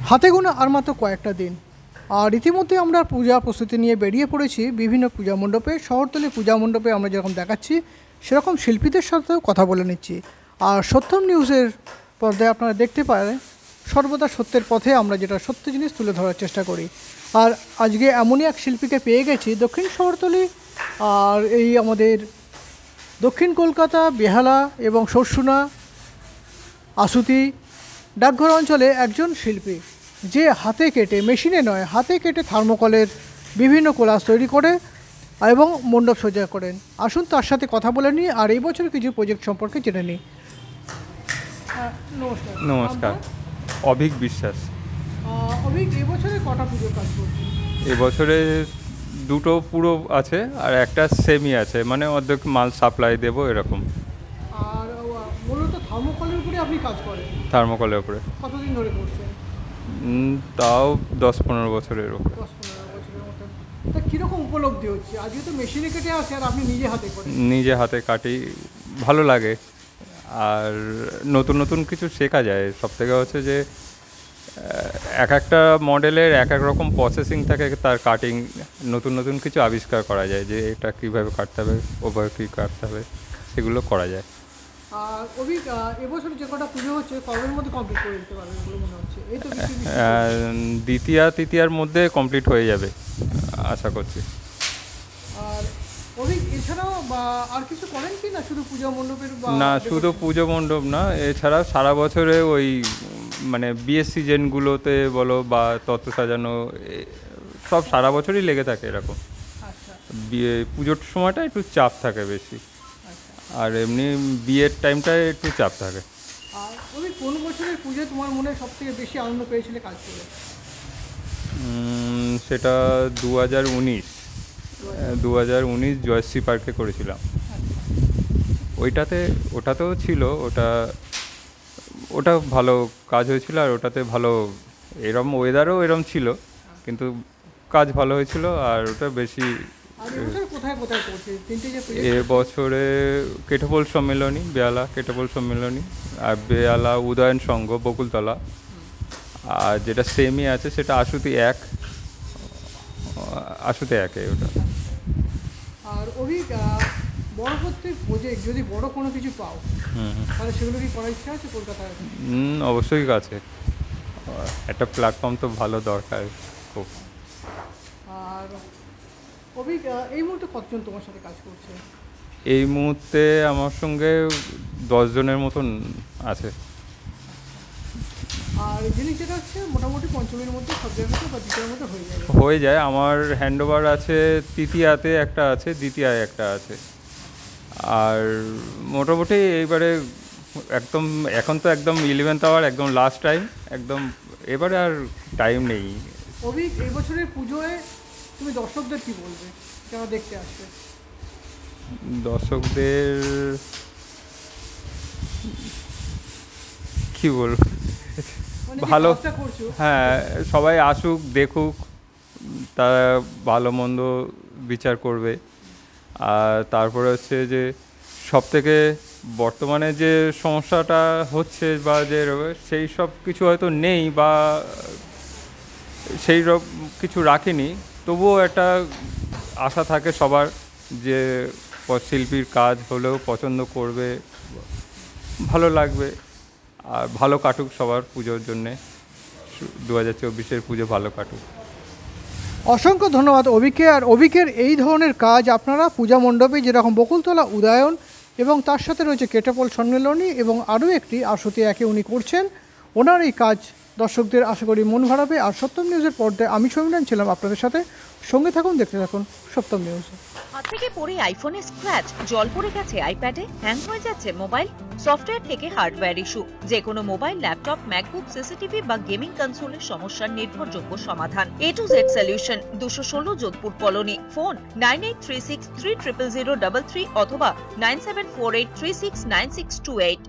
হাতে গোনা আর মাত্র কয়েকটা দিন, আর ইতিমধ্যে আমরা পূজা প্রস্তুতি নিয়ে বেরিয়ে পড়েছি বিভিন্ন পূজা মণ্ডপে। শহরতলি পূজা মণ্ডপে আমরা যেরকম দেখাচ্ছি সেরকম শিল্পীদের সাথেও কথা বলে নিচ্ছি। আর সত্যম নিউজের পর্দায় আপনারা দেখতে পারেন সর্বদা সত্যের পথে আমরা যেটা সত্য জিনিস তুলে ধরার চেষ্টা করি। আর আজকে এমনই এক শিল্পীকে পেয়ে গেছি দক্ষিণ শহরতলি আর এই আমাদের দক্ষিণ কলকাতা বেহালা এবং সরসুনা আশুতি ডাকঘর অঞ্চলে একজন শিল্পী, যে হাতে কেটে, মেশিনে নয়, হাতে কেটে থার্মোকলের বিভিন্ন কোলাজ তৈরি করে এবং মণ্ডপ সজ্জা করেন। আসুন তার সাথে কথা বলে নিই আর এই বছর কিছু প্রজেক্ট সম্পর্কে জেনে নিই। নমস্কার। নমস্কার, অভিক বিশ্বাস। অভিক, এবছরে কটা পুজোর কাজ করছেন? এবছরে দুটো পুরো আছে আর একটা সেমি আছে, মানে অর্ধেক মাল সাপ্লাই দেবো এরকম। আর মূলত থার্মোকলের উপরে আপনি কাজ করেন? থার্মোকলের উপরে। কতদিন ধরে করছেন? তাও 10-15 বছরের উপরে। 10-15 বছরের মতন। তা কীরকম উপলব্ধি হচ্ছে? আজকে তো মেশিনে কেটে আসে আর আপনি নিজে হাতে করেন। নিজে হাতে কাটি, ভালো লাগে। আর নতুন নতুন কিছু শেখা যায়। সবথেকে হচ্ছে যে এক একটা মডেলের এক এক রকম প্রসেসিং থাকে, তার কাটিং নতুন নতুন কিছু আবিষ্কার করা যায়, যে এটা কীভাবে কাটতে হবে, ওভাবে কী কাটতে হবে, সেগুলো করা যায়। আর অভিক, এবছর যে কটা পুজো হচ্ছে কবের মধ্যে কমপ্লিট করে দিতে পারবেন বলে মনে হচ্ছে? এই তো দ্বিতীয়া তৃতীয়ার মধ্যে কমপ্লিট হয়ে যাবে আশা করছি। আর অভিক, এছাড়াও বা আর কিছু করেন কি না শুধু পূজা মণ্ডপের? না, শুধু পুজো মণ্ডপ না, এছাড়া সারা বছরে ওই মানে বিয়ের সিজনগুলোতে বলো বা তত্ত্ব সাজানো, সব সারা বছরই লেগে থাকে এরকম। আচ্ছা। বিয়ে পুজোর সময়টা একটু চাপ থাকে বেশি, আর এমনি বিয়ের টাইমটায় একটু চাপ থাকে। আর অভিক, কোন বছরের পুজো তোমার মনে সবথেকে বেশি আনন্দ পেয়েছিলে কাজ করে? সেটা 2019 জয়শ্রী পার্কে করেছিলাম। ওটাতেও ছিল, ওটা ভালো কাজ হয়েছিল, আর ওটাতে ভালো এরম ওয়েদারও এরম ছিল, কিন্তু কাজ ভালো হয়েছিল। আর ওটা বেশি। এবছরে কেঠোপোল সম্মেলনী, বেহালা কেঠোপোল সম্মেলনী, আর বেহালা উদয়ন সংঘ বকুলতলা, আর যেটা সেমি আছে সেটা আশুতি একে ওটা। আর অভিক, পরবর্তী প্রজেক্ট যদি বড় কোনো কিছু পাও তাহলে সেগুলো কি করার ইচ্ছা আছে কলকাতায়? অবশ্যই আছে, একটা প্ল্যাটফর্ম তো ভালো দরকার খুব। আর অভিক, এই মুহূর্তে কতজন তোমার সাথে কাজ করছে? এই মুহূর্তে আমার সঙ্গে 10 জনের মতন আছে। আর জিনিস যেটা হচ্ছে মোটামুটি পঞ্চমীর মধ্যে সব জায়গাতে বা দ্বিতীয়ের মধ্যে হয়ে যায়। আমার হ্যান্ডওভার আছে, তৃতীয়াতে একটা আছে, দ্বিতীয়ায় একটা আছে। আর মোটামুটি এইবারে একদম এখন তো একদম 11th আওয়ার, একদম লাস্ট টাইম, একদম এবারে আর টাইম নেই। অভিক, এই বছরের পুজোয় তুমি দর্শকদের কি বলবে যারা দেখতে আসবে? দর্শকদের কি বলবো, ভালো, হ্যাঁ, সবাই আসুক, দেখুক, তারা ভালো মন্দ বিচার করবে। আর তারপরে হচ্ছে যে সবথেকে বর্তমানে যে সমস্যাটা হচ্ছে বা যে সেই সব কিছু হয়তো নেই বা সেই রকম কিছু রাখেনি, তবুও একটা আশা থাকে সবার যে শিল্পীর কাজ হলেও পছন্দ করবে, ভালো লাগবে, আর ভালো কাটুক সবার পুজোর জন্যে। 2024-এর পুজো ভালো কাটুক। অসংখ্য ধন্যবাদ অভিককে। আর অভিকের এই ধরনের কাজ আপনারা পূজা মণ্ডপে যেরকম বকুলতলা উদয়ন এবং তার সাথে রয়েছে কেঠোপোল সম্মেলনী এবং আরও একটি আশুতি একে উনি করছেন। ওনার এই কাজ দর্শকদের আশা করি মন ভাড়াবে। আর সত্যম নিউজের পর্দায় আমি সমীরণ ছিলাম আপনাদের সাথে। সঙ্গে থাকুন, দেখতে থাকুন সত্যম নিউজ। হাত থেকে পড়ে আইফোনে স্ক্র্যাচ, জল পড়ে গেছে আইপ্যাডে, হ্যাং হয়ে যাচ্ছে মোবাইল, সফটওয়্যার থেকে হার্ডওয়্যার ইস্যু, যে কোনো মোবাইল, ল্যাপটপ, ম্যাকবুক, সিসিটিভি বা গেমিং কনসোলের সমস্যার নির্ভরযোগ্য সমাধান। A to Z solution, 216 Jodhpur colony. Phone 9836300033 অথবা 9748369628।